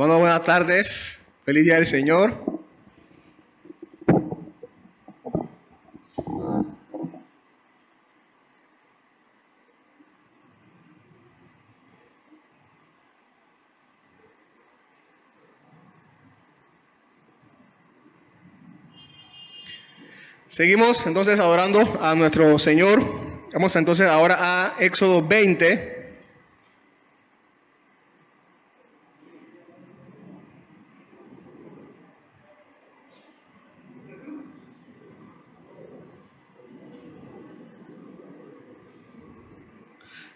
Hermanos, buenas tardes. Feliz día del Señor. Seguimos entonces adorando a nuestro Señor. Vamos entonces ahora a Éxodo 20.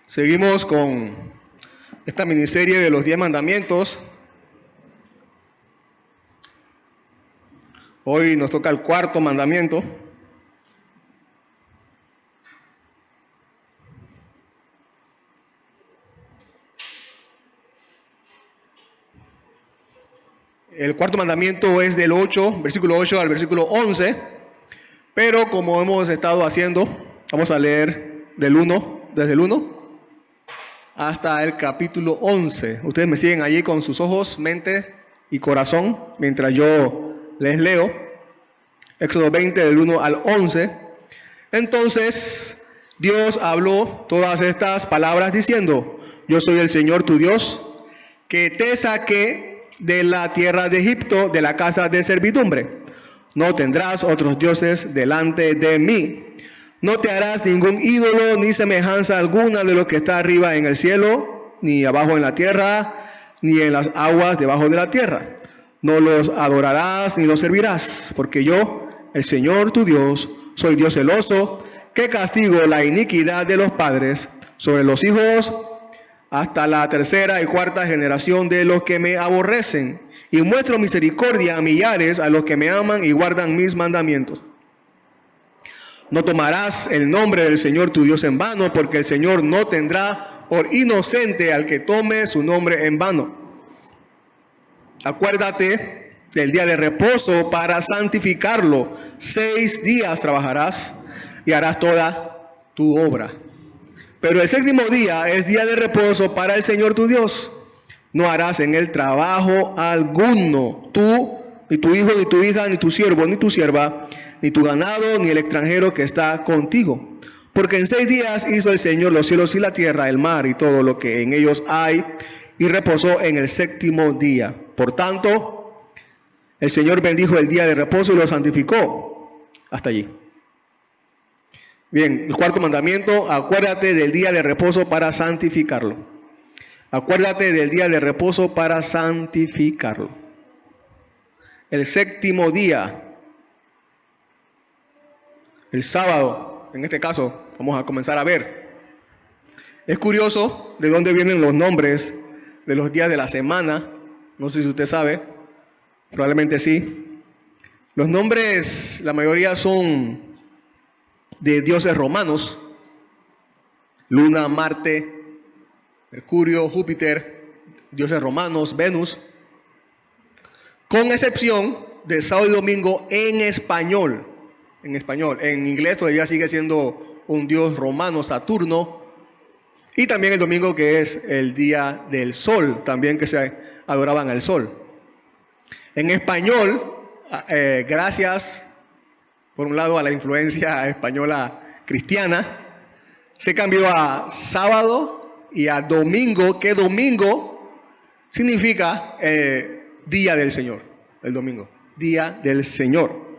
Seguimos con esta miniserie de los 10 mandamientos. Hoy nos toca el cuarto mandamiento. El cuarto mandamiento es del versículo 8 al versículo 11. Pero como hemos estado haciendo, vamos a leer desde el 1 hasta el capítulo 11. Ustedes me siguen allí con sus ojos, mente y corazón mientras yo les leo. Éxodo 20 del 1 al 11. Entonces Dios habló todas estas palabras diciendo: Yo soy el Señor tu Dios, que te saqué de la tierra de Egipto, de la casa de servidumbre. No tendrás otros dioses delante de mí. No te harás ningún ídolo ni semejanza alguna de lo que está arriba en el cielo, ni abajo en la tierra, ni en las aguas debajo de la tierra. No los adorarás ni los servirás, porque yo, el Señor tu Dios, soy Dios celoso, que castigo la iniquidad de los padres sobre los hijos hasta la tercera y cuarta generación de los que me aborrecen, y muestro misericordia a millares a los que me aman y guardan mis mandamientos. No tomarás el nombre del Señor tu Dios en vano, porque el Señor no tendrá por inocente al que tome su nombre en vano. Acuérdate del día de reposo para santificarlo. 6 días trabajarás y harás toda tu obra. Pero el séptimo día es día de reposo para el Señor tu Dios. No harás en él trabajo alguno, tú, ni tu hijo, ni tu hija, ni tu siervo, ni tu sierva, ni tu ganado, ni el extranjero que está contigo. Porque en 6 días hizo el Señor los cielos y la tierra, el mar y todo lo que en ellos hay, y reposó en el séptimo día. Por tanto, el Señor bendijo el día de reposo y lo santificó. Hasta allí. Bien, el cuarto mandamiento: acuérdate del día de reposo para santificarlo. Acuérdate del día de reposo para santificarlo. El séptimo día, el sábado, en este caso, vamos a comenzar a ver. Es curioso de dónde vienen los nombres de los días de la semana. No sé si usted sabe, probablemente sí. Los nombres, la mayoría son de dioses romanos: Luna, Marte, Mercurio, Júpiter, dioses romanos, Venus, con excepción de sábado y domingo en español. En inglés todavía sigue siendo un dios romano, Saturno, y también el domingo, que es el día del sol, también que se adoraban al sol. En español, gracias por un lado a la influencia española cristiana, se cambió a sábado y a domingo, que domingo significa día del Señor. El domingo, día del Señor.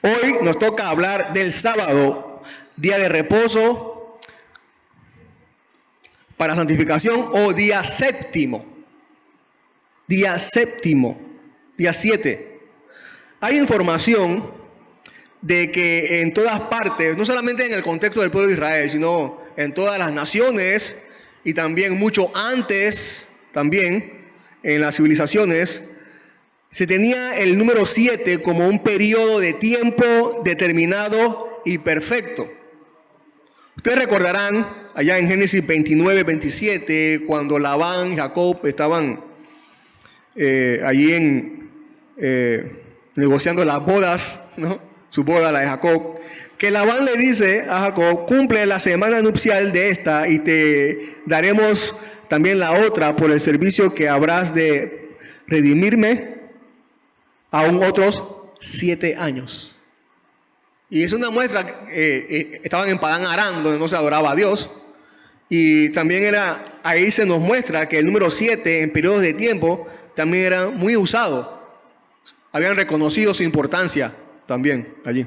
Hoy nos toca hablar del sábado, día de reposo para santificación, o día séptimo. Día séptimo, día 7. Hay información de que en todas partes, no solamente en el contexto del pueblo de Israel, sino en todas las naciones, y también mucho antes, también en las civilizaciones, se tenía el número 7 como un periodo de tiempo determinado y perfecto. Ustedes recordarán allá en Génesis 29, 27, cuando Labán y Jacob estaban allí negociando las bodas, ¿no? Su boda, la de Jacob, que Labán le dice a Jacob: cumple la semana nupcial de esta y te daremos también la otra por el servicio que habrás de redimirme aún otros 7 años. Y es una muestra, estaban en Padán Aram, donde no se adoraba a Dios. Y también ahí se nos muestra que el número 7 en periodos de tiempo también era muy usado. Habían reconocido su importancia también allí.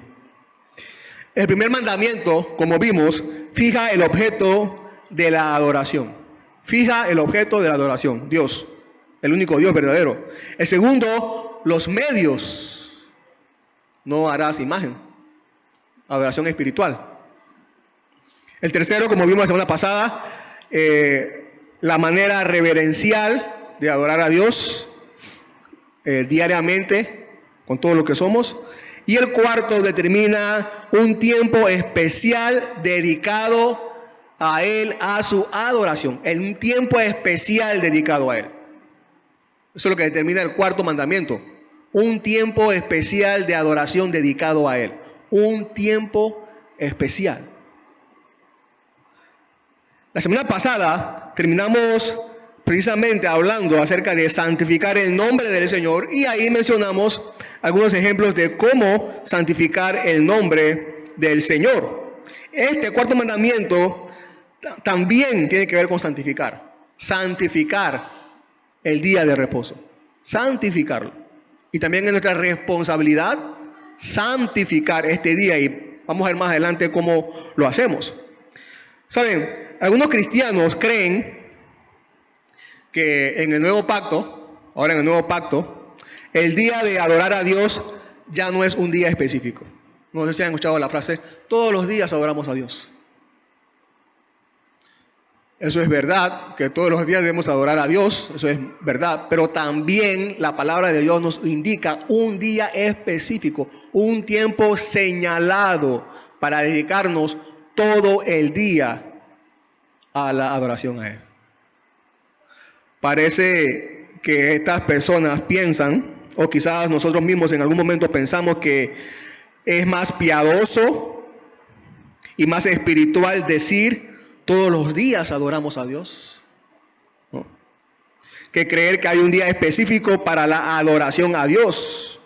El primer mandamiento, como vimos, fija el objeto de la adoración. Fija el objeto de la adoración, Dios, el único Dios verdadero. El segundo, los medios. No harás imagen. Adoración espiritual. El tercero, como vimos la semana pasada, la manera reverencial de adorar a Dios diariamente con todo lo que somos. Y el cuarto determina un tiempo especial dedicado a Él, a su adoración. Un tiempo especial dedicado a Él. Eso es lo que determina el cuarto mandamiento. Un tiempo especial de adoración dedicado a Él. Un tiempo especial. La semana pasada terminamos precisamente hablando acerca de santificar el nombre del Señor y ahí mencionamos algunos ejemplos de cómo santificar el nombre del Señor. Este cuarto mandamiento también tiene que ver con santificar. Santificar el día de reposo. Santificarlo. Y también es nuestra responsabilidad santificar este día y vamos a ver más adelante cómo lo hacemos. ¿Saben? Algunos cristianos creen que en el nuevo pacto, ahora en el nuevo pacto, el día de adorar a Dios ya no es un día específico. No sé si han escuchado la frase, todos los días adoramos a Dios. Eso es verdad, que todos los días debemos adorar a Dios, eso es verdad, pero también la palabra de Dios nos indica un día específico, un tiempo señalado para dedicarnos todo el día a la adoración a Él. Parece que estas personas piensan, o quizás nosotros mismos en algún momento pensamos que es más piadoso y más espiritual decir todos los días adoramos a Dios, ¿no? Que creer que hay un día específico para la adoración a Dios.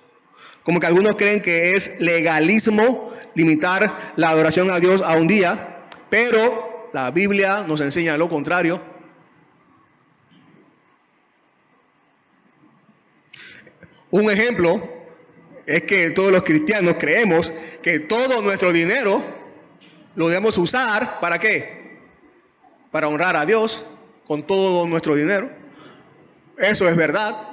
Como que algunos creen que es legalismo limitar la adoración a Dios a un día, pero la Biblia nos enseña lo contrario. Un ejemplo es que todos los cristianos creemos que todo nuestro dinero lo debemos usar, ¿para qué? Para honrar a Dios con todo nuestro dinero. Eso es verdad.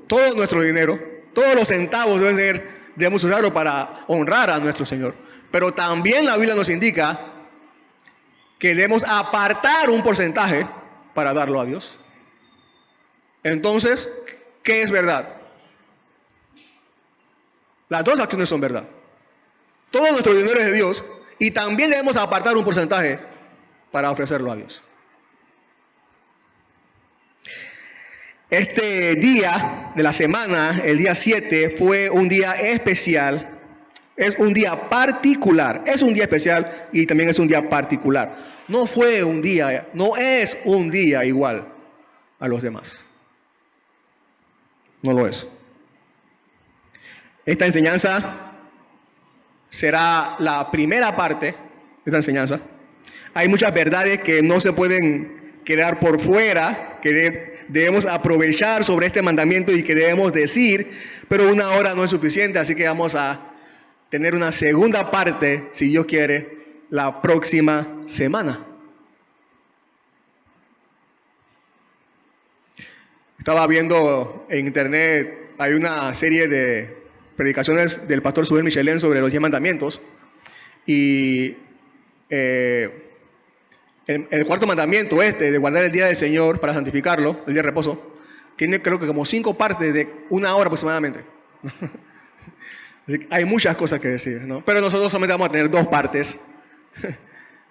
Todo nuestro dinero, todos los centavos debemos usarlo para honrar a nuestro Señor. Pero también la Biblia nos indica que debemos apartar un porcentaje para darlo a Dios. Entonces, ¿qué es verdad? Las dos acciones son verdad. Todo nuestro dinero es de Dios y también debemos apartar un porcentaje para ofrecerlo a Dios. Este día de la semana, el día 7, fue un día especial. Es un día particular. Es un día especial y también es un día particular. No fue un día, no es un día igual a los demás. No lo es. Esta enseñanza será la primera parte de esta enseñanza. Hay muchas verdades que no se pueden quedar por fuera, que debemos aprovechar sobre este mandamiento y que debemos decir, pero una hora no es suficiente, así que vamos a tener una segunda parte, si Dios quiere, la próxima semana. Estaba viendo en internet, hay una serie de predicaciones del pastor Subel Michelén sobre los 10 mandamientos. Y el cuarto mandamiento, de guardar el día del Señor para santificarlo, el día de reposo, tiene creo que como 5 partes de 1 hora aproximadamente. Hay muchas cosas que decir, ¿no? Pero nosotros solamente vamos a tener 2 partes.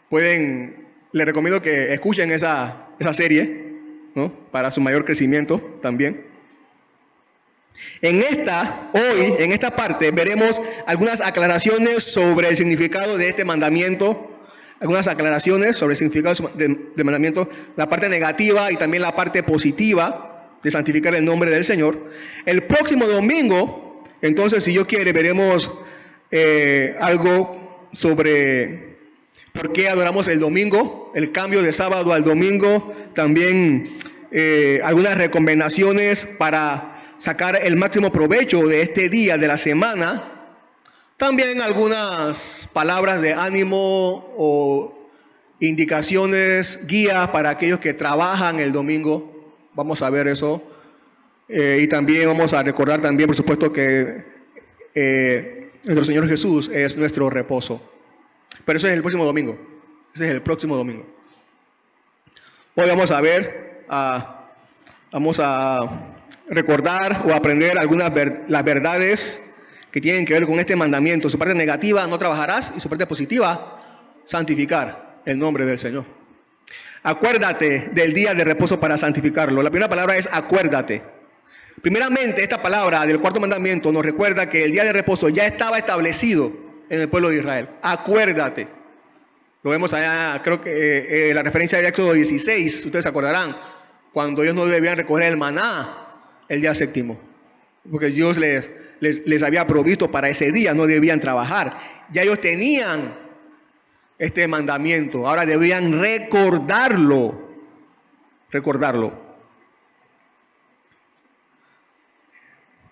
Les recomiendo que escuchen esa serie, ¿no? Para su mayor crecimiento también. En esta parte veremos algunas aclaraciones sobre el significado de este mandamiento, algunas aclaraciones sobre el significado del mandamiento, la parte negativa y también la parte positiva de santificar el nombre del Señor. El próximo domingo, entonces, si Dios quiere, veremos algo sobre por qué adoramos el domingo, el cambio de sábado al domingo, también algunas recomendaciones para sacar el máximo provecho de este día de la semana. También algunas palabras de ánimo o indicaciones, guías para aquellos que trabajan el domingo. Vamos a ver eso. Y también vamos a recordar también, por supuesto, que nuestro Señor Jesús es nuestro reposo. Pero eso es el próximo domingo. Ese es el próximo domingo. Hoy vamos a ver, vamos a recordar o aprender algunas las verdades que tienen que ver con este mandamiento. Su parte negativa, no trabajarás, y su parte positiva, santificar el nombre del Señor. Acuérdate del día de reposo para santificarlo. La primera palabra es acuérdate. Primeramente, esta palabra del cuarto mandamiento nos recuerda que el día de reposo ya estaba establecido en el pueblo de Israel. Acuérdate. Lo vemos allá, creo que la referencia de Éxodo 16, ustedes se acordarán, cuando ellos no debían recoger el maná el día séptimo, porque Dios les había provisto para ese día, no debían trabajar. Ya ellos tenían este mandamiento, ahora debían recordarlo.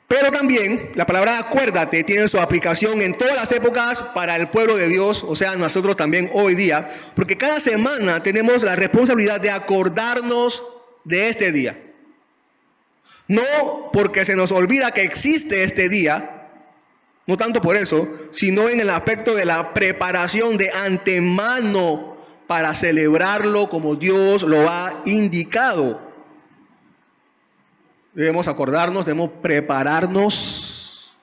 Pero también la palabra acuérdate tiene su aplicación en todas las épocas para el pueblo de Dios, o sea, nosotros también hoy día, porque cada semana tenemos la responsabilidad de acordarnos de este día. No porque se nos olvida que existe este día, no tanto por eso, sino en el aspecto de la preparación de antemano para celebrarlo como Dios lo ha indicado. Debemos acordarnos, debemos prepararnos.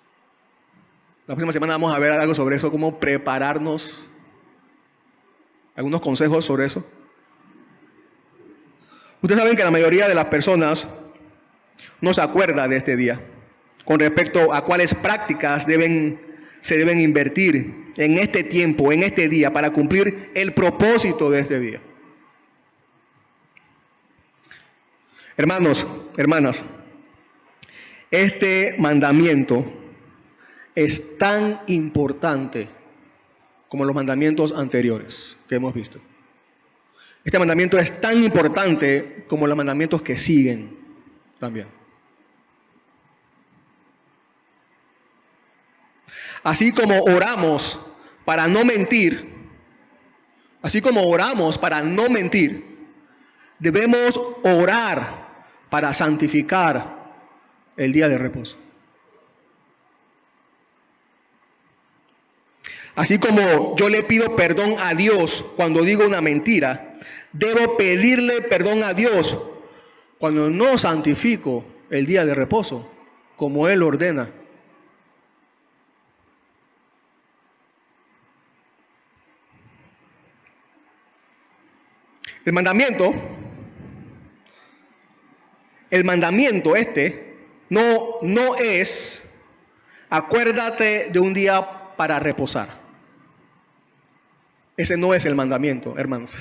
La próxima semana vamos a ver algo sobre eso, cómo prepararnos. Algunos consejos sobre eso. Ustedes saben que la mayoría de las personas no se acuerda de este día con respecto a cuáles prácticas se deben invertir en este tiempo, en este día, para cumplir el propósito de este día. Hermanos, hermanas, este mandamiento es tan importante como los mandamientos anteriores que hemos visto. Este mandamiento es tan importante como los mandamientos que siguen también. Así como oramos para no mentir, debemos orar para santificar el día de reposo. Así como yo le pido perdón a Dios cuando digo una mentira, debo pedirle perdón a Dios cuando no santifico el día de reposo, como Él ordena. El mandamiento no es acuérdate de un día para reposar. Ese no es el mandamiento, hermanos.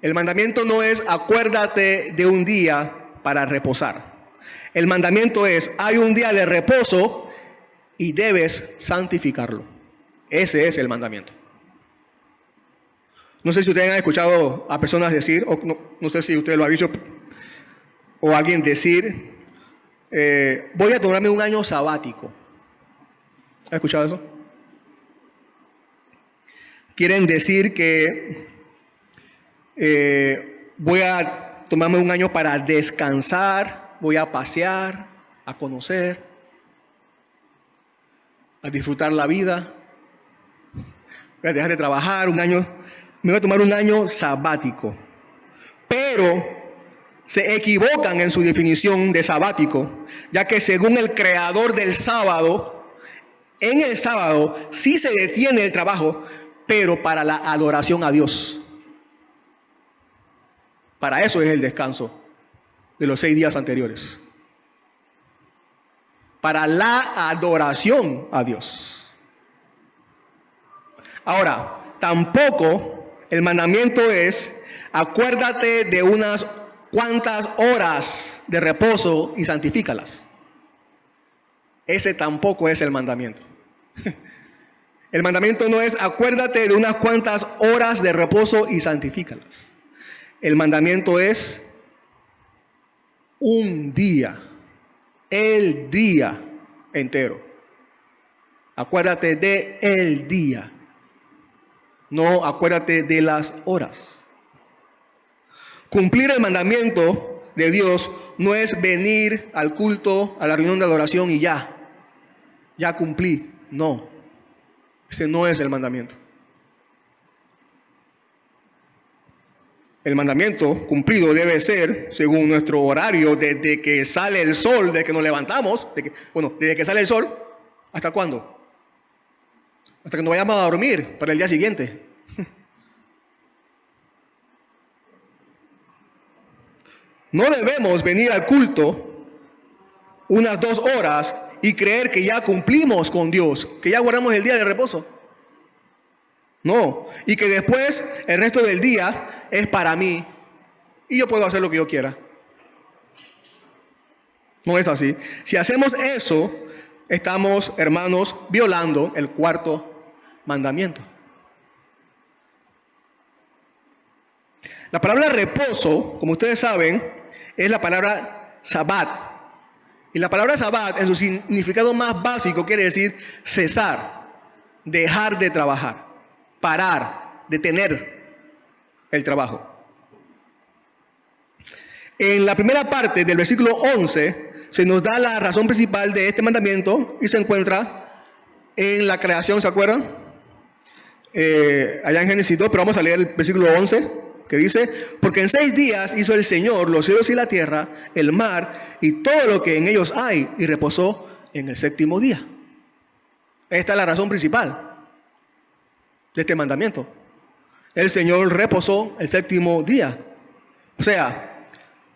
El mandamiento no es acuérdate de un día para reposar. El mandamiento es hay un día de reposo y debes santificarlo. Ese es el mandamiento. No sé si ustedes han escuchado a personas decir, o no sé si usted lo ha dicho, o alguien decir, voy a tomarme un año sabático. ¿Ha escuchado eso? Quieren decir que voy a tomarme un año para descansar, voy a pasear, a conocer, a disfrutar la vida, voy a dejar de trabajar un año. Me voy a tomar un año sabático. Pero se equivocan en su definición de sabático, ya que según el creador del sábado, en el sábado sí se detiene el trabajo, pero para la adoración a Dios. Para eso es el descanso de los 6 días anteriores. Para la adoración a Dios. Ahora, tampoco el mandamiento es: acuérdate de unas cuantas horas de reposo y santifícalas. Ese tampoco es el mandamiento. El mandamiento no es: acuérdate de unas cuantas horas de reposo y santifícalas. El mandamiento es un día, el día entero. Acuérdate de el día, no acuérdate de las horas. Cumplir el mandamiento de Dios no es venir al culto, a la reunión de adoración y ya cumplí. No, ese no es el mandamiento. El mandamiento cumplido debe ser según nuestro horario, desde que sale el sol, desde que nos levantamos, desde que sale el sol, ¿hasta cuándo? Hasta que nos vayamos a dormir para el día siguiente. No debemos venir al culto unas 2 horas y creer que ya cumplimos con Dios, que ya guardamos el día de reposo. No, y que después el resto del día es para mí y yo puedo hacer lo que yo quiera. No es así. Si hacemos eso, estamos, hermanos, violando el 4º mandamiento. La palabra reposo, como ustedes saben, es la palabra sabat. Y la palabra sabat, en su significado más básico, quiere decir cesar, dejar de trabajar, parar, detener el trabajo. En la primera parte del versículo 11 se nos da la razón principal de este mandamiento y se encuentra en la creación, ¿se acuerdan? Allá en Génesis 2, pero vamos a leer el versículo 11, que dice: porque en 6 días hizo el Señor los cielos y la tierra, el mar y todo lo que en ellos hay, y reposó en el 7º día. Esta es la razón principal de este mandamiento. El Señor reposó el 7º día. O sea,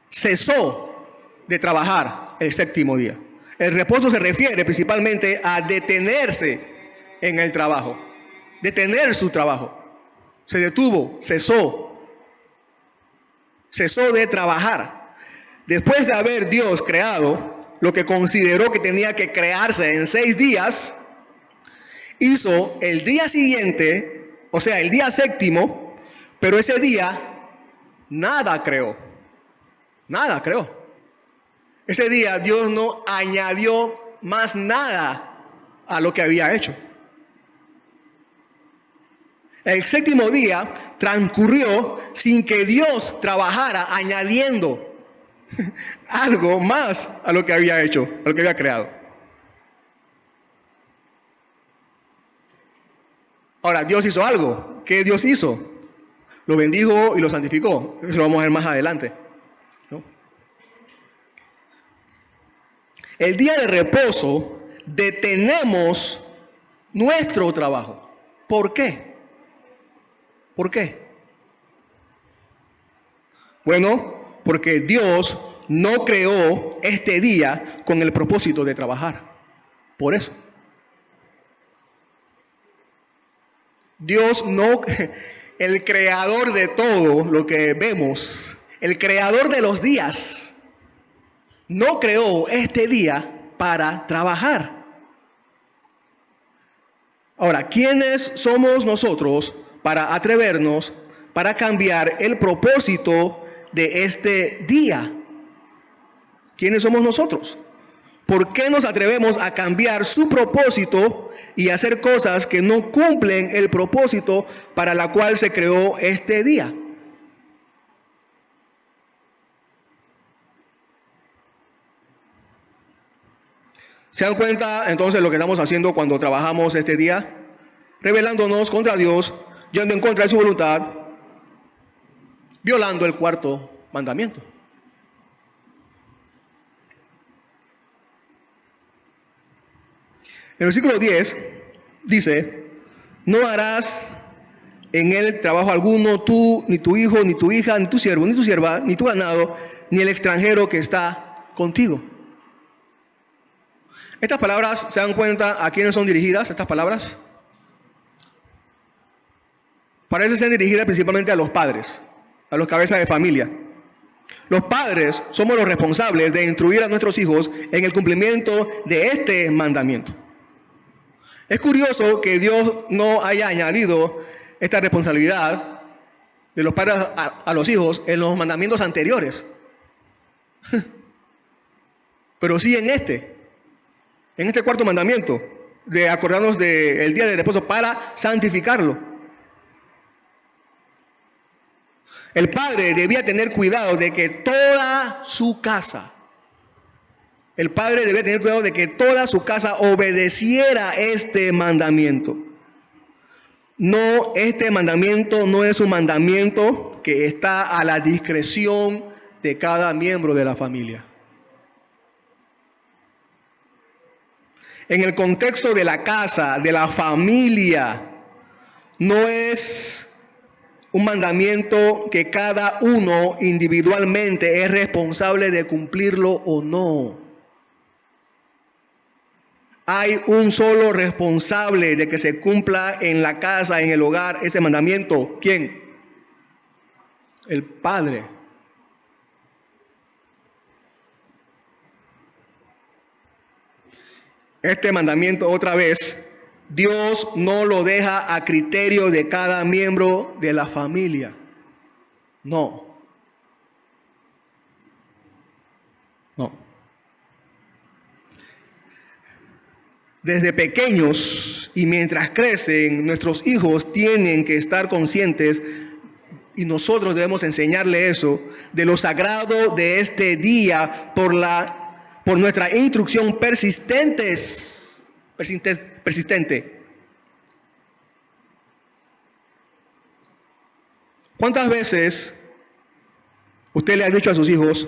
cesó de trabajar el 7º día. El reposo se refiere principalmente a detenerse en el trabajo. Detener su trabajo. Se detuvo, cesó de trabajar. Después de haber Dios creado lo que consideró que tenía que crearse en 6 días, hizo el día siguiente, o sea, el día 7º, pero ese día nada creó. Nada creó. Ese día Dios no añadió más nada a lo que había hecho. El 7º día transcurrió sin que Dios trabajara añadiendo algo más a lo que había hecho, a lo que había creado. Ahora, Dios hizo algo. ¿Qué Dios hizo? Lo bendijo y lo santificó. Eso lo vamos a ver más adelante, ¿no? El día de reposo detenemos nuestro trabajo. ¿Por qué? ¿Por qué? Bueno, porque Dios no creó este día con el propósito de trabajar. Por eso. Dios no, el creador de todo lo que vemos, el creador de los días, no creó este día para trabajar. Ahora, ¿quiénes somos nosotros para atrevernos, para cambiar el propósito de este día? ¿Quiénes somos nosotros? ¿Por qué nos atrevemos a cambiar su propósito y hacer cosas que no cumplen el propósito para la cual se creó este día? ¿Se dan cuenta entonces lo que estamos haciendo cuando trabajamos este día? Rebelándonos contra Dios, yendo en contra de su voluntad, violando el 4º mandamiento. El versículo 10 dice: no harás en él trabajo alguno, tú, ni tu hijo, ni tu hija, ni tu siervo, ni tu sierva, ni tu ganado, ni el extranjero que está contigo. Estas palabras, ¿se dan cuenta a quiénes son dirigidas estas palabras? parece ser dirigida principalmente a los padres, a los cabezas de familia. Los padres somos los responsables de instruir a nuestros hijos en el cumplimiento de este mandamiento. Es curioso que Dios no haya añadido esta responsabilidad de los padres a los hijos en los mandamientos anteriores. Pero sí en este cuarto mandamiento, de acordarnos del día de reposo para santificarlo. El padre debía tener cuidado de que toda su casa, obedeciera este mandamiento. No, este mandamiento no es un mandamiento que está a la discreción de cada miembro de la familia. En el contexto de la casa, de la familia, no es un mandamiento que cada uno individualmente es responsable de cumplirlo o no. Hay un solo responsable de que se cumpla en la casa, en el hogar, ese mandamiento. ¿Quién? El Padre. Este mandamiento, otra vez, Dios no lo deja a criterio de cada miembro de la familia. No. Desde pequeños y mientras crecen, nuestros hijos tienen que estar conscientes, y nosotros debemos enseñarle eso, de lo sagrado de este día por nuestra instrucción persistente. ¿Cuántas veces usted le ha dicho a sus hijos,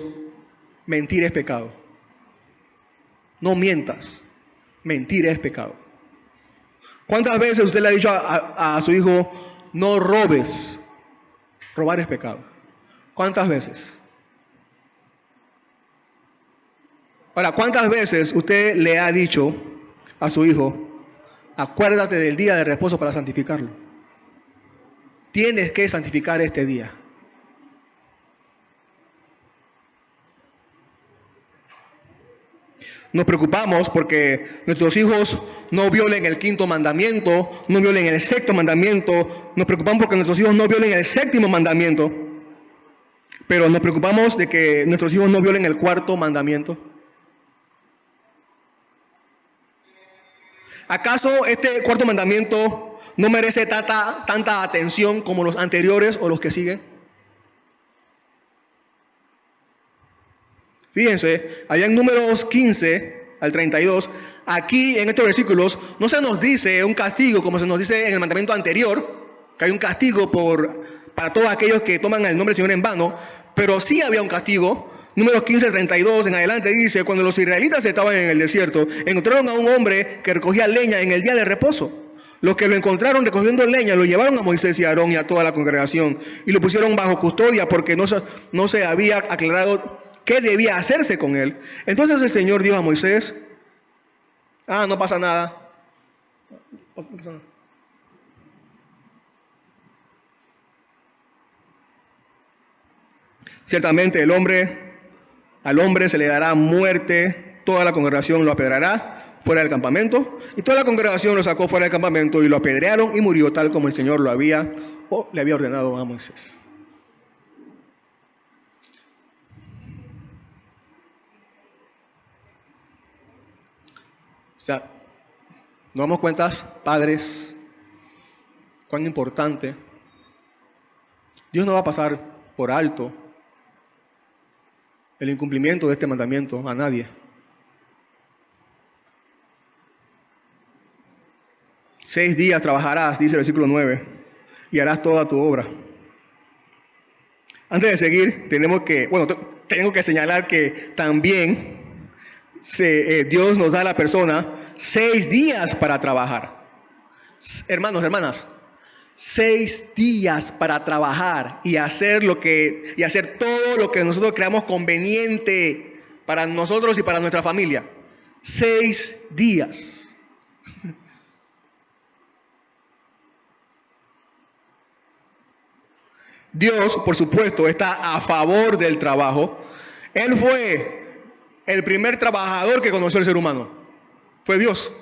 mentir es pecado? No mientas, mentir es pecado. ¿Cuántas veces usted le ha dicho a su hijo, no robes? Robar es pecado. ¿Cuántas veces? Ahora, ¿cuántas veces usted le ha dicho a su hijo, acuérdate del día de reposo para santificarlo? Tienes que santificar este día. Nos preocupamos porque nuestros hijos no violen el quinto mandamiento, no violen el sexto mandamiento. Nos preocupamos porque nuestros hijos no violen el séptimo mandamiento. Pero nos preocupamos de que nuestros hijos no violen el cuarto mandamiento. ¿Acaso este cuarto mandamiento no merece tanta atención como los anteriores o los que siguen? Fíjense, allá en Números 15 al 32, aquí en estos versículos no se nos dice un castigo como se nos dice en el mandamiento anterior, que hay un castigo para todos aquellos que toman el nombre del Señor en vano, pero sí había un castigo. Números 15 al 32 en adelante dice, cuando los israelitas estaban en el desierto, encontraron a un hombre que recogía leña en el día de reposo. Los que lo encontraron recogiendo leña lo llevaron a Moisés y a Aarón y a toda la congregación y lo pusieron bajo custodia porque no se había aclarado qué debía hacerse con él. Entonces el Señor dijo a Moisés, no pasa nada. Ciertamente al hombre se le dará muerte, toda la congregación lo apedreará fuera del campamento, y toda la congregación lo sacó fuera del campamento y lo apedrearon y murió tal como el Señor le había ordenado a Moisés. O sea, nos damos cuenta, padres, cuán importante. Dios no va a pasar por alto el incumplimiento de este mandamiento a nadie. 6 días trabajarás, dice el versículo 9, y harás toda tu obra. Antes de seguir, tengo que señalar que también Dios nos da a la persona 6 días para trabajar. Hermanos, hermanas, 6 días para trabajar y hacer todo lo que nosotros creamos conveniente para nosotros y para nuestra familia. 6 días. Dios, por supuesto, está a favor del trabajo. Él fue el primer trabajador que conoció el ser humano. Fue Dios.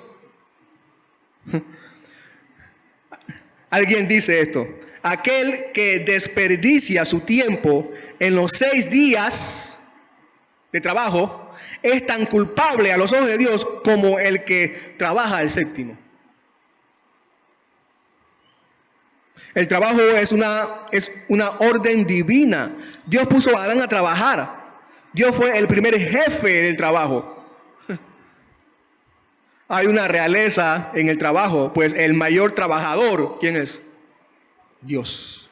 Alguien dice esto: aquel que desperdicia su tiempo en los 6 días de trabajo es tan culpable a los ojos de Dios como el que trabaja el séptimo. El trabajo es una orden divina. Dios puso a Adán a trabajar. Dios fue el primer jefe del trabajo. Hay una realeza en el trabajo, pues el mayor trabajador, ¿quién es? Dios.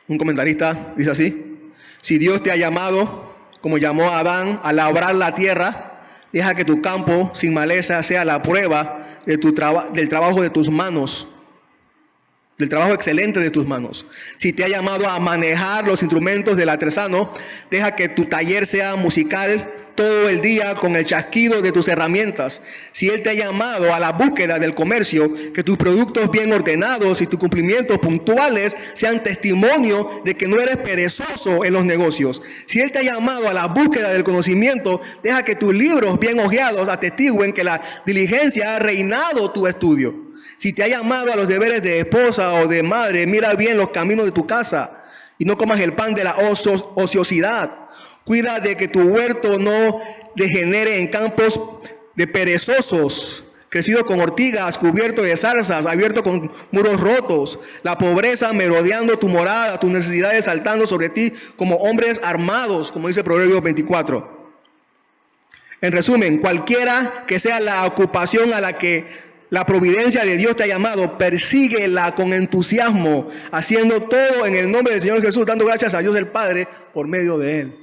Un comentarista dice así: si Dios te ha llamado, como llamó a Adán, a labrar la tierra, deja que tu campo sin maleza sea la prueba de del trabajo de tus manos, del trabajo excelente de tus manos. Si te ha llamado a manejar los instrumentos del artesano, deja que tu taller sea musical todo el día con el chasquido de tus herramientas. Si Él te ha llamado a la búsqueda del comercio, que tus productos bien ordenados y tus cumplimientos puntuales sean testimonio de que no eres perezoso en los negocios. Si Él te ha llamado a la búsqueda del conocimiento, deja que tus libros bien hojeados atestiguen que la diligencia ha reinado tu estudio. Si te ha llamado a los deberes de esposa o de madre, mira bien los caminos de tu casa y no comas el pan de la ociosidad. Cuida de que tu huerto no degenere en campos de perezosos, crecido con ortigas, cubierto de zarzas, abierto con muros rotos, la pobreza merodeando tu morada, tus necesidades saltando sobre ti como hombres armados, como dice Proverbios 24. En resumen, cualquiera que sea la ocupación a la que la providencia de Dios te ha llamado, persíguela con entusiasmo, haciendo todo en el nombre del Señor Jesús, dando gracias a Dios el Padre por medio de Él.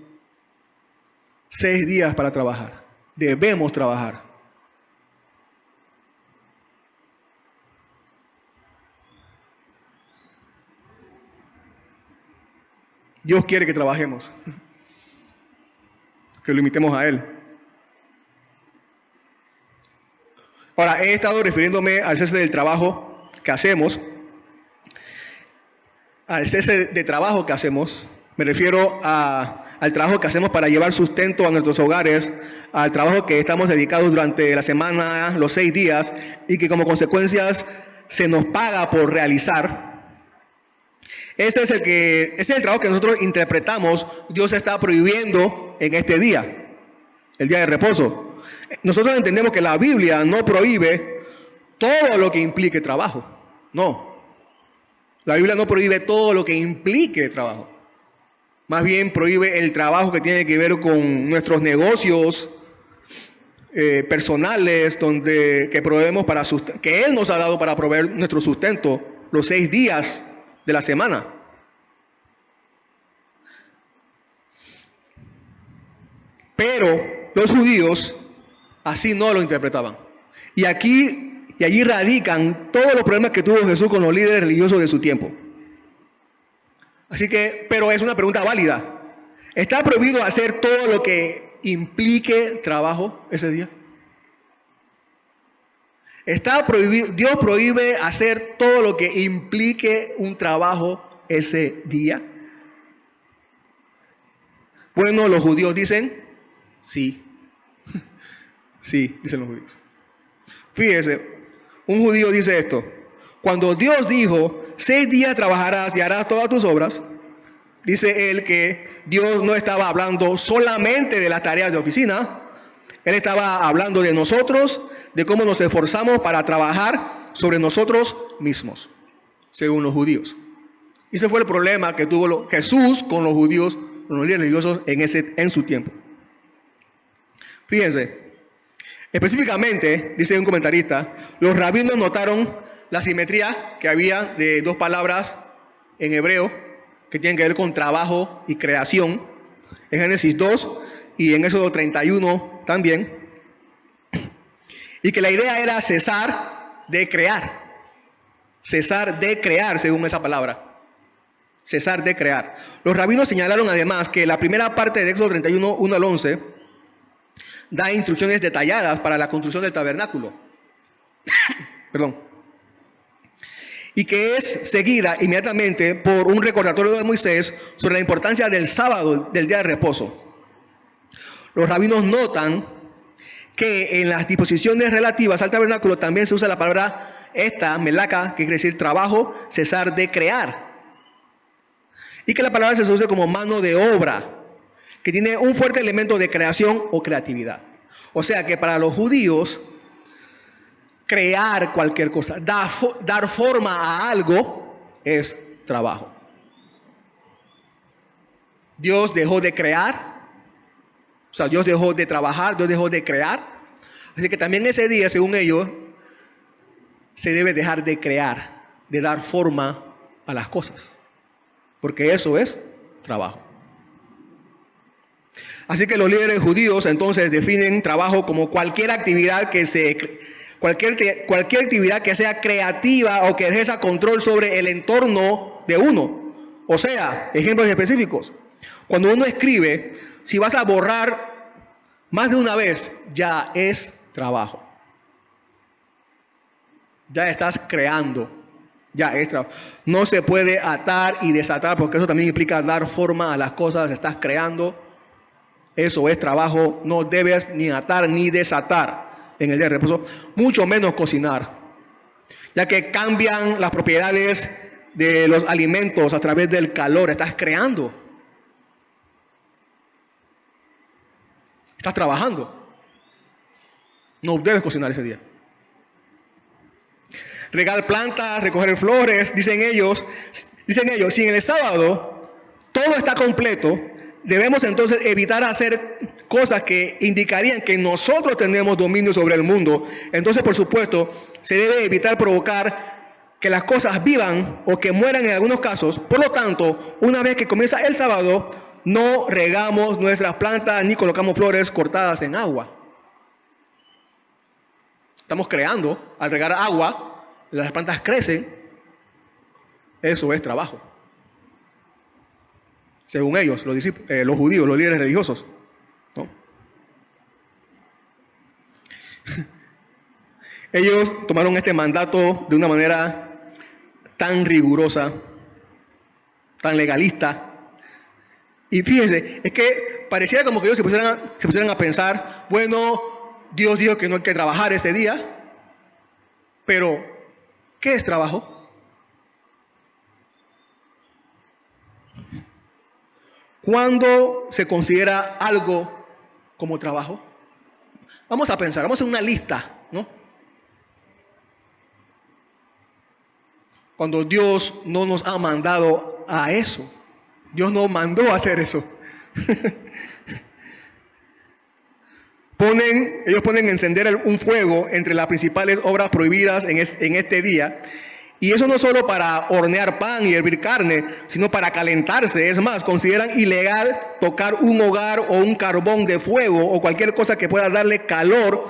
6 días para trabajar. Debemos trabajar. Dios quiere que trabajemos, que lo imitemos a Él. Ahora, he estado refiriéndome al cese del trabajo que hacemos. Al cese de trabajo que hacemos, me refiero al trabajo que hacemos para llevar sustento a nuestros hogares, al trabajo que estamos dedicados durante la semana, los 6 días, y que como consecuencias se nos paga por realizar. Ese es el trabajo que nosotros interpretamos Dios está prohibiendo en este día, el día de reposo. Nosotros entendemos que la Biblia no prohíbe todo lo que implique trabajo. No. La Biblia no prohíbe todo lo que implique trabajo. Más bien prohíbe el trabajo que tiene que ver con nuestros negocios personales, que proveemos que Él nos ha dado para proveer nuestro sustento los 6 días de la semana. Pero los judíos así no lo interpretaban. Y allí radican todos los problemas que tuvo Jesús con los líderes religiosos de su tiempo. Así que, pero es una pregunta válida. ¿Está prohibido hacer todo lo que implique trabajo ese día? ¿Dios prohíbe hacer todo lo que implique un trabajo ese día? Bueno, los judíos dicen sí. Sí, dicen los judíos. Fíjese, un judío dice esto: cuando Dios dijo 6 días trabajarás y harás todas tus obras, dice él que Dios no estaba hablando solamente de las tareas de oficina. Él estaba hablando de nosotros, de cómo nos esforzamos para trabajar sobre nosotros mismos, según los judíos. Y ese fue el problema que tuvo Jesús con los judíos, con los líderes religiosos en su tiempo. Fíjense, específicamente, dice un comentarista, los rabinos notaron la simetría que había de 2 palabras en hebreo que tienen que ver con trabajo y creación, en Génesis 2 y en Éxodo 31 también, y que la idea era cesar de crear, según esa palabra, cesar de crear. Los rabinos señalaron además que la primera parte de Éxodo 31, 1 al 11, da instrucciones detalladas para la construcción del tabernáculo. y que es seguida inmediatamente por un recordatorio de Moisés sobre la importancia del sábado, del día de reposo. Los rabinos notan que en las disposiciones relativas al tabernáculo también se usa la palabra melaka, que quiere decir trabajo, cesar de crear. Y que la palabra se usa como mano de obra, que tiene un fuerte elemento de creación o creatividad. O sea que para los judíos, crear cualquier cosa, dar forma a algo, es trabajo. Dios dejó de crear, o sea, Dios dejó de trabajar, Dios dejó de crear. Así que también ese día, según ellos, se debe dejar de crear, de dar forma a las cosas. Porque eso es trabajo. Así que los líderes judíos entonces definen trabajo como cualquier actividad que sea creativa o que ejerza control sobre el entorno de uno. O sea, ejemplos específicos. Cuando uno escribe, si vas a borrar más de una vez, ya es trabajo. Ya estás creando. Ya es trabajo. No se puede atar y desatar, porque eso también implica dar forma a las cosas. Estás creando. Eso es trabajo. No debes ni atar ni desatar en el día de reposo, mucho menos cocinar, ya que cambian las propiedades de los alimentos a través del calor. Estás creando. Estás trabajando. No debes cocinar ese día. Regar plantas, recoger flores, dicen ellos, si en el sábado todo está completo, debemos entonces evitar hacer cosas que indicarían que nosotros tenemos dominio sobre el mundo. Entonces, por supuesto, se debe evitar provocar que las cosas vivan o que mueran en algunos casos. Por lo tanto, una vez que comienza el sábado, no regamos nuestras plantas ni colocamos flores cortadas en agua. Estamos creando. Al regar agua, las plantas crecen. Eso es trabajo. Según ellos, los judíos, los líderes religiosos, ¿no? Ellos tomaron este mandato de una manera tan rigurosa, tan legalista. Y fíjense, es que pareciera como que ellos se pusieran a pensar, bueno, Dios dijo que no hay que trabajar este día, pero ¿qué es trabajo? ¿Cuándo se considera algo como trabajo? Vamos a pensar, vamos a hacer una lista, ¿no? Cuando Dios no nos ha mandado a eso. Dios no mandó a hacer eso. Ellos ponen encender un fuego entre las principales obras prohibidas en este día. Y eso no solo para hornear pan y hervir carne, sino para calentarse. Es más, consideran ilegal tocar un hogar o un carbón de fuego o cualquier cosa que pueda darle calor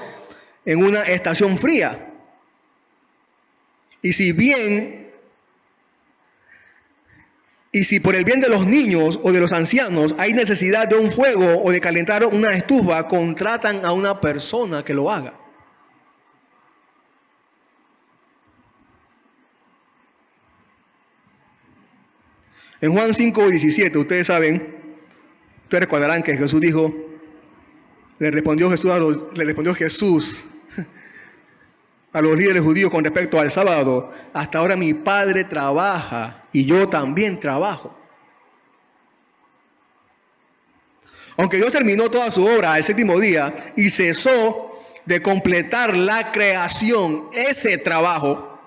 en una estación fría. Y si por el bien de los niños o de los ancianos hay necesidad de un fuego o de calentar una estufa, contratan a una persona que lo haga. En Juan 5:17, ustedes recordarán que Jesús dijo, le respondió Jesús a los líderes judíos con respecto al sábado: hasta ahora mi Padre trabaja y yo también trabajo. Aunque Dios terminó toda su obra al séptimo día y cesó de completar la creación, ese trabajo,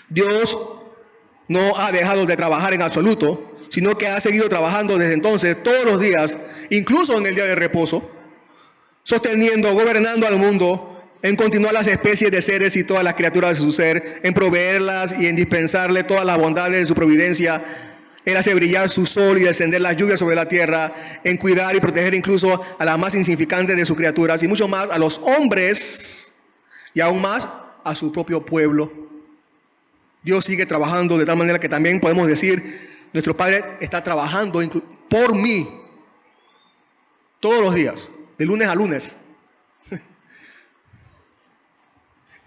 Dios no ha dejado de trabajar en absoluto, sino que ha seguido trabajando desde entonces todos los días, incluso en el día de reposo, sosteniendo, gobernando al mundo, en continuar las especies de seres y todas las criaturas de su ser, en proveerlas y en dispensarle todas las bondades de su providencia. Él hace brillar su sol y descender las lluvias sobre la tierra, en cuidar y proteger incluso a las más insignificantes de sus criaturas, y mucho más a los hombres, y aún más a su propio pueblo. Dios sigue trabajando de tal manera que también podemos decir, nuestro Padre está trabajando por mí todos los días, de lunes a lunes.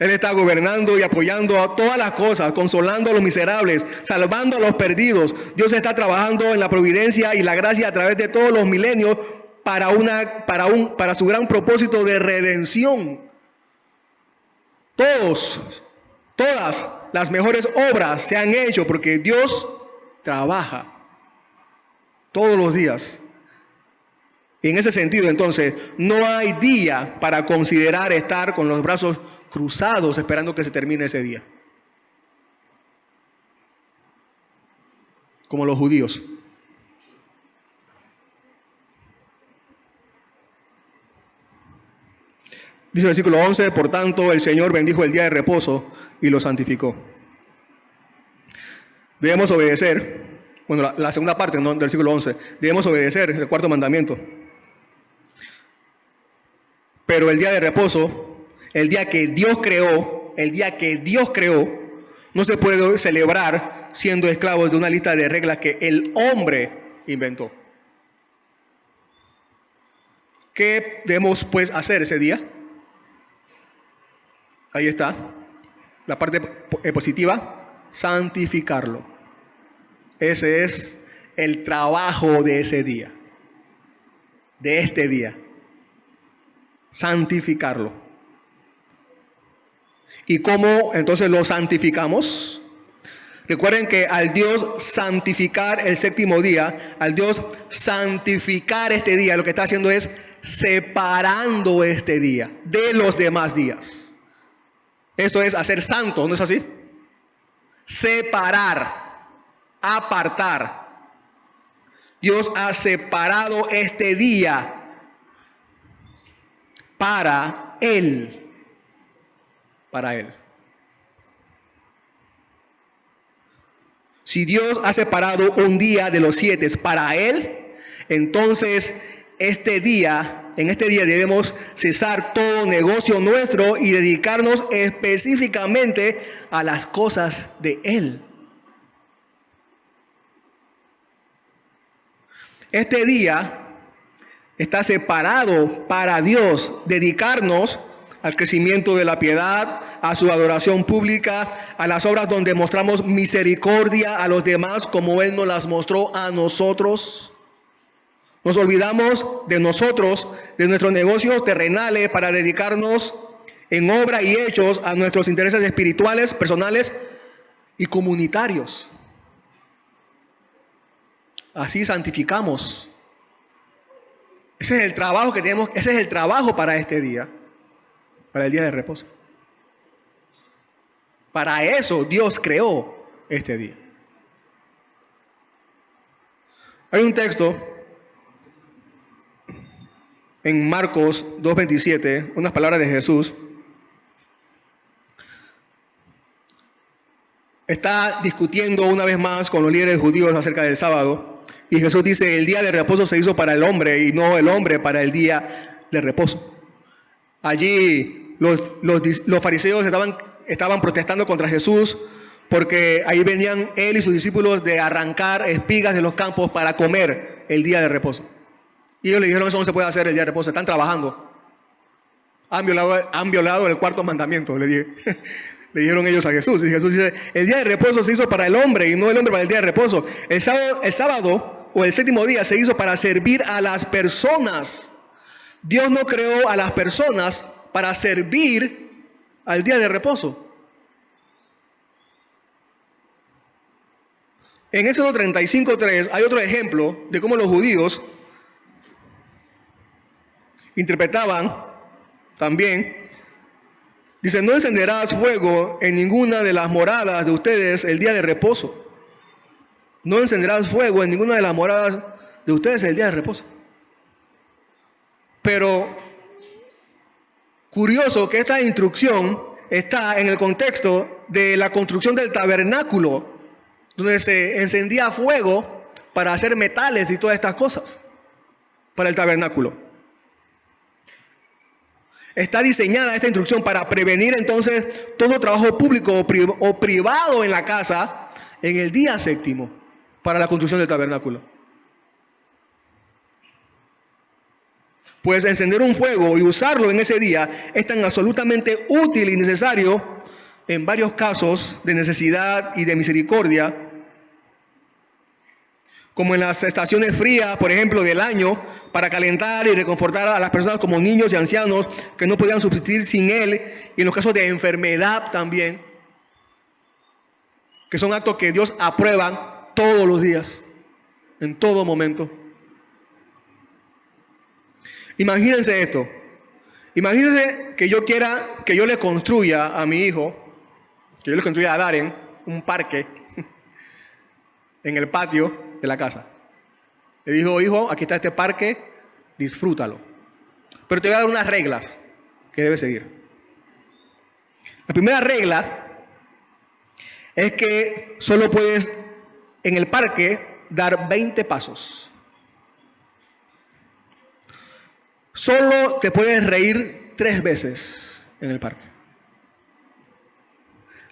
Él está gobernando y apoyando a todas las cosas, consolando a los miserables, salvando a los perdidos. Dios está trabajando en la providencia y la gracia a través de todos los milenios para su gran propósito de redención. Todas las mejores obras se han hecho porque Dios trabaja todos los días. Y en ese sentido, entonces, no hay día para considerar estar con los brazos cruzados esperando que se termine ese día. Como los judíos. Dice el versículo 11, por tanto el Señor bendijo el día de reposo y lo santificó. Debemos obedecer, bueno, la segunda parte, ¿no?, del versículo 11, debemos obedecer el cuarto mandamiento. Pero el día de reposo, el día que Dios creó, no se puede celebrar siendo esclavos de una lista de reglas que el hombre inventó. ¿Qué debemos pues hacer ese día? Ahí está, la parte positiva, santificarlo. Ese es el trabajo de ese día, de este día, santificarlo. ¿Y cómo entonces lo santificamos? Recuerden que al Dios santificar el séptimo día, al Dios santificar este día, lo que está haciendo es separando este día de los demás días. Eso es hacer santo, ¿no es así? Separar, apartar. Dios ha separado este día para Él. Para Él. Si Dios ha separado un día de los 7 para Él, entonces en este día debemos cesar todo negocio nuestro y dedicarnos específicamente a las cosas de Él. Este día está separado para Dios, dedicarnos al crecimiento de la piedad, a su adoración pública, a las obras donde mostramos misericordia a los demás como Él nos las mostró a nosotros. Nos olvidamos de nosotros, de nuestros negocios terrenales para dedicarnos en obra y hechos a nuestros intereses espirituales, personales y comunitarios. Así santificamos. Ese es el trabajo que tenemos, ese es el trabajo para este día, para el día de reposo. Para eso Dios creó este día. Hay un texto en Marcos 2:27, unas palabras de Jesús. Está discutiendo una vez más con los líderes judíos acerca del sábado. Y Jesús dice, el día de reposo se hizo para el hombre y no el hombre para el día de reposo. Allí los fariseos estaban protestando contra Jesús porque ahí venían él y sus discípulos de arrancar espigas de los campos para comer el día de reposo. Y ellos le dijeron, eso no se puede hacer el día de reposo, están trabajando. Han violado el cuarto mandamiento, le dijeron ellos a Jesús. Y Jesús dice, el día de reposo se hizo para el hombre y no el hombre para el día de reposo. El sábado o el séptimo día se hizo para servir a las personas. Dios no creó a las personas para servir al día de reposo. En Éxodo 35:3 hay otro ejemplo de cómo los judíos interpretaban también. Dice, no encenderás fuego en ninguna de las moradas de ustedes el día de reposo. No encenderás fuego en ninguna de las moradas de ustedes el día de reposo. Pero curioso que esta instrucción está en el contexto de la construcción del tabernáculo, donde se encendía fuego para hacer metales y todas estas cosas para el tabernáculo. Está diseñada esta instrucción para prevenir entonces todo trabajo público o privado en la casa en el día séptimo para la construcción del tabernáculo. Pues encender un fuego y usarlo en ese día es tan absolutamente útil y necesario en varios casos de necesidad y de misericordia, como en las estaciones frías, por ejemplo, del año, para calentar y reconfortar a las personas como niños y ancianos que no podían subsistir sin él, y en los casos de enfermedad también, que son actos que Dios aprueba todos los días, en todo momento. Imagínense esto. Imagínense que yo quiera que yo le construya a mi hijo, que yo le construya a Darren un parque en el patio de la casa. Le digo, hijo, aquí está este parque, disfrútalo. Pero te voy a dar unas reglas que debes seguir. La primera regla es que solo puedes en el parque dar 20 pasos. Solo te puedes reír 3 veces en el parque.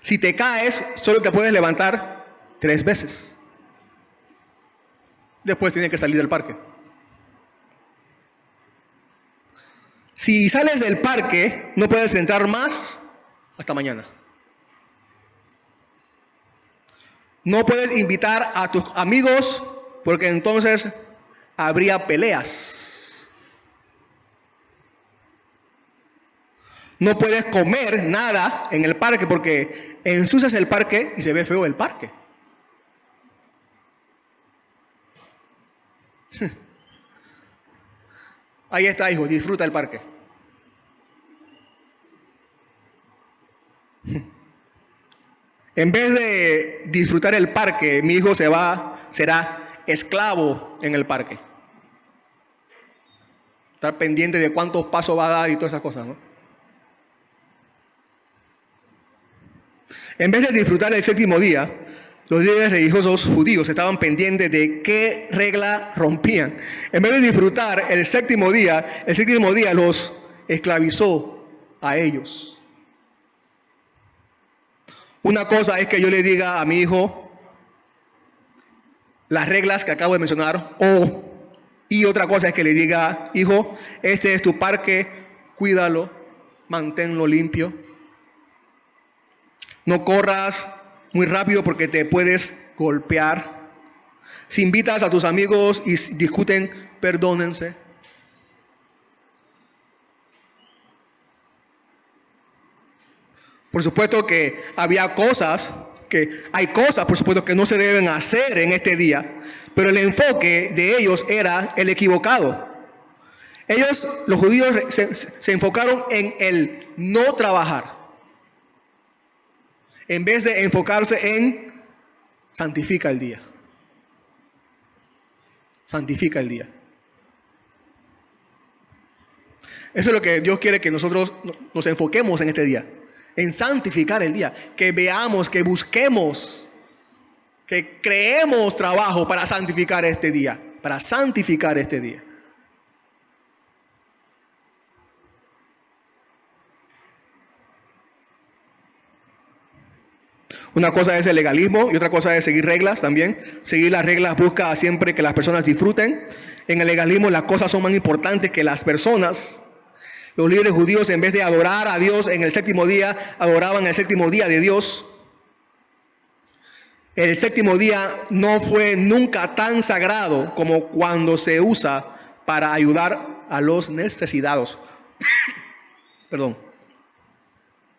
Si te caes, solo te puedes levantar 3 veces. Después tienes que salir del parque. Si sales del parque, no puedes entrar más hasta mañana. No puedes invitar a tus amigos porque entonces habría peleas. No puedes comer nada en el parque porque ensucias el parque y se ve feo el parque. Ahí está, hijo, disfruta el parque. En vez de disfrutar el parque, mi hijo será esclavo en el parque. Estar pendiente de cuántos pasos va a dar y todas esas cosas, ¿no? En vez de disfrutar el séptimo día, los líderes religiosos judíos estaban pendientes de qué regla rompían. En vez de disfrutar el séptimo día los esclavizó a ellos. Una cosa es que yo le diga a mi hijo las reglas que acabo de mencionar, y otra cosa es que le diga, hijo, este es tu parque, cuídalo, manténlo limpio. No corras muy rápido porque te puedes golpear. Si invitas a tus amigos y discuten, perdónense. Por supuesto que hay cosas, por supuesto, que no se deben hacer en este día, pero el enfoque de ellos era el equivocado. Ellos, los judíos, se enfocaron en el no trabajar, en vez de enfocarse en santifica el día. Santifica el día. Eso es lo que Dios quiere que nosotros nos enfoquemos en este día. En santificar el día, que veamos, que busquemos, que creemos trabajo para santificar este día, Una cosa es el legalismo y otra cosa es seguir reglas también. Seguir las reglas busca siempre que las personas disfruten. En el legalismo las cosas son más importantes que las personas. Los líderes judíos, en vez de adorar a Dios en el séptimo día, adoraban el séptimo día de Dios. El séptimo día no fue nunca tan sagrado como cuando se usa para ayudar a los necesitados. Perdón.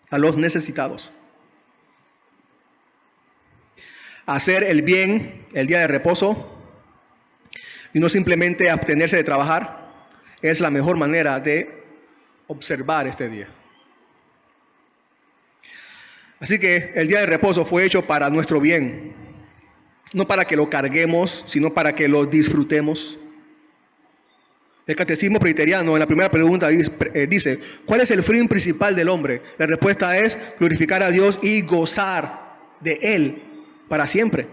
A los necesitados. Hacer el bien el día de reposo y no simplemente abstenerse de trabajar es la mejor manera de observar este día. Así que el día de reposo fue hecho para nuestro bien, no para que lo carguemos, sino para que lo disfrutemos. El Catecismo Presbiteriano en la primera pregunta dice, ¿cuál es el fin principal del hombre? La respuesta es glorificar a Dios y gozar de Él para siempre.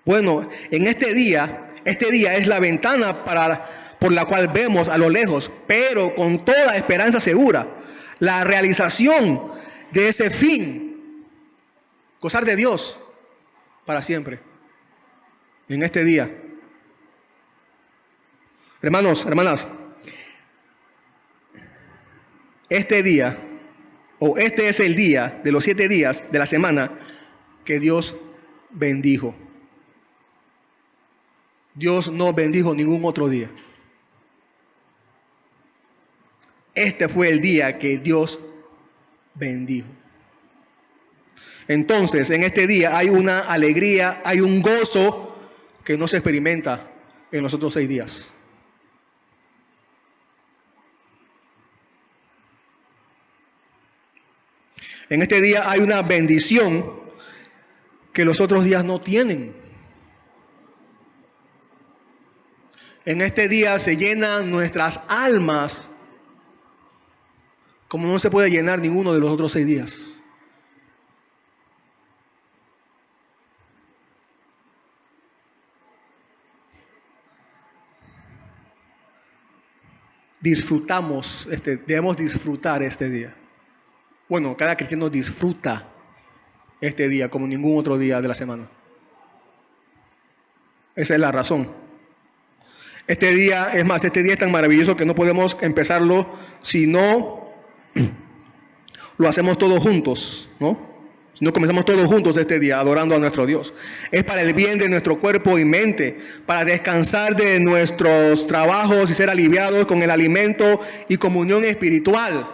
Bueno, en este día es la ventana por la cual vemos a lo lejos, pero con toda esperanza segura, la realización de ese fin, gozar de Dios para siempre, en este día. Hermanos, hermanas, este día, o este es el día de los 7 días de la semana que Dios bendijo. Dios no bendijo ningún otro día. Este fue el día que Dios bendijo. Entonces, en este día hay una alegría, hay un gozo que no se experimenta en los otros 6 días. En este día hay una bendición que los otros días no tienen. En este día se llenan nuestras almas como no se puede llenar ninguno de los otros 6 días. Debemos disfrutar este día. Bueno, cada cristiano disfruta este día como ningún otro día de la semana. Esa es la razón. Este día es tan maravilloso que no podemos empezarlo si no lo hacemos todos juntos, ¿no? Si no comenzamos todos juntos este día adorando a nuestro Dios. Es para el bien de nuestro cuerpo y mente, para descansar de nuestros trabajos y ser aliviados con el alimento y comunión espiritual.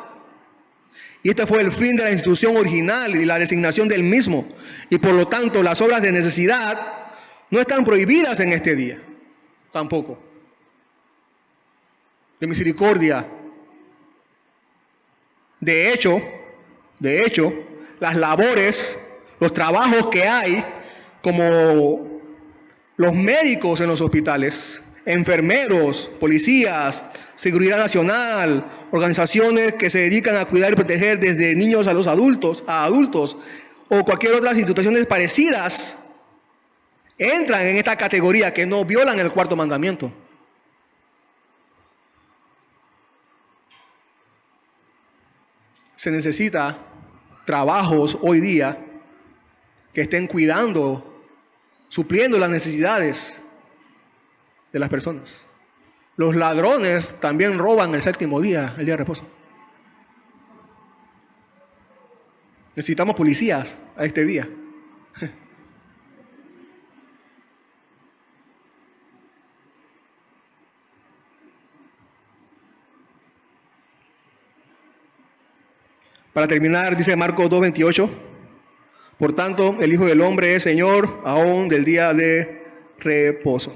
Y este fue el fin de la institución original y la designación del mismo. Y por lo tanto, las obras de necesidad no están prohibidas en este día. Tampoco. De misericordia. De hecho, las labores, los trabajos que hay, como los médicos en los hospitales, enfermeros, policías, seguridad nacional, organizaciones que se dedican a cuidar y proteger desde niños a los adultos, o cualquier otras instituciones parecidas, entran en esta categoría que no violan el 4º mandamiento. Se necesita trabajos hoy día que estén cuidando, supliendo las necesidades de las personas. Los ladrones también roban el 7º día, el día de reposo. Necesitamos policías a este día. Para terminar, dice Marcos 2:28, por tanto, el Hijo del Hombre es Señor aún del día de reposo.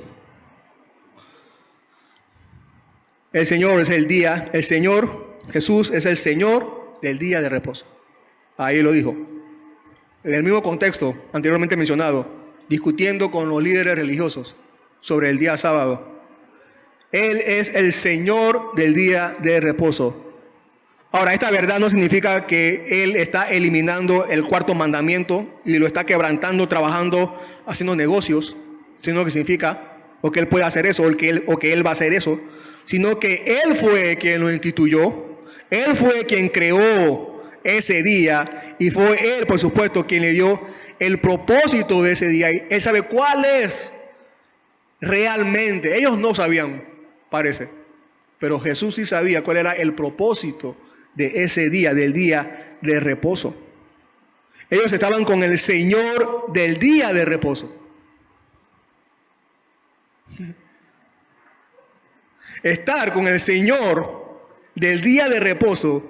El Señor es el día, el Señor, Jesús es el Señor del día de reposo. Ahí lo dijo. En el mismo contexto anteriormente mencionado, discutiendo con los líderes religiosos sobre el día sábado. Él es el Señor del día de reposo. Ahora, esta verdad no significa que Él está eliminando el 4º mandamiento y lo está quebrantando, trabajando, haciendo negocios, sino que significa o que Él puede hacer eso o que Él va a hacer eso, sino que Él fue quien lo instituyó, Él fue quien creó ese día y fue Él, por supuesto, quien le dio el propósito de ese día. Él sabe cuál es realmente. Ellos no sabían, parece, pero Jesús sí sabía cuál era el propósito de ese día, del día de reposo. Ellos estaban con el Señor del día de reposo. Estar con el Señor del día de reposo,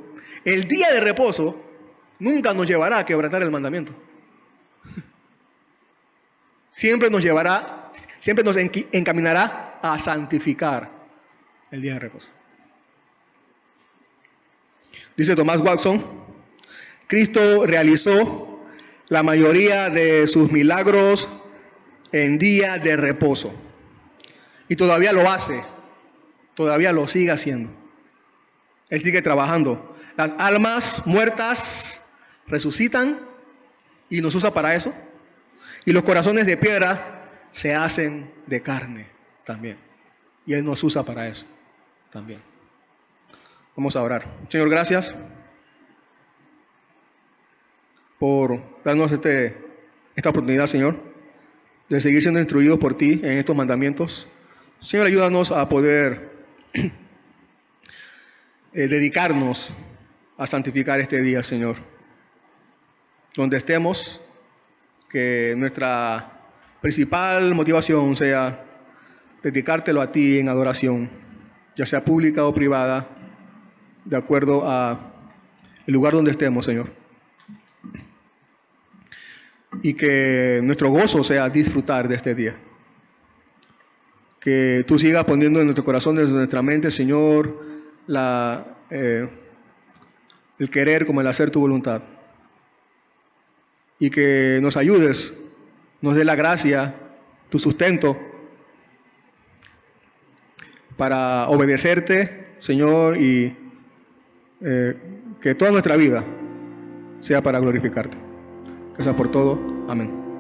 el día de reposo, nunca nos llevará a quebrantar el mandamiento. Siempre nos encaminará a santificar el día de reposo. Dice Thomas Watson, Cristo realizó la mayoría de sus milagros en día de reposo. Y todavía lo hace, todavía lo sigue haciendo. Él sigue trabajando. Las almas muertas resucitan y nos usa para eso. Y los corazones de piedra se hacen de carne también. Y Él nos usa para eso también. Vamos a orar. Señor, gracias por darnos esta oportunidad, Señor, de seguir siendo instruidos por ti en estos mandamientos. Señor, ayúdanos a poder dedicarnos a santificar este día, Señor. Donde estemos, que nuestra principal motivación sea dedicártelo a ti en adoración, ya sea pública o privada, de acuerdo a el lugar donde estemos, Señor. Y que nuestro gozo sea disfrutar de este día. Que tú sigas poniendo en nuestro corazón, desde nuestra mente, Señor, el querer como el hacer tu voluntad. Y que nos ayudes, nos dé la gracia, tu sustento, para obedecerte, Señor, y que toda nuestra vida sea para glorificarte. Gracias por todo. Amén.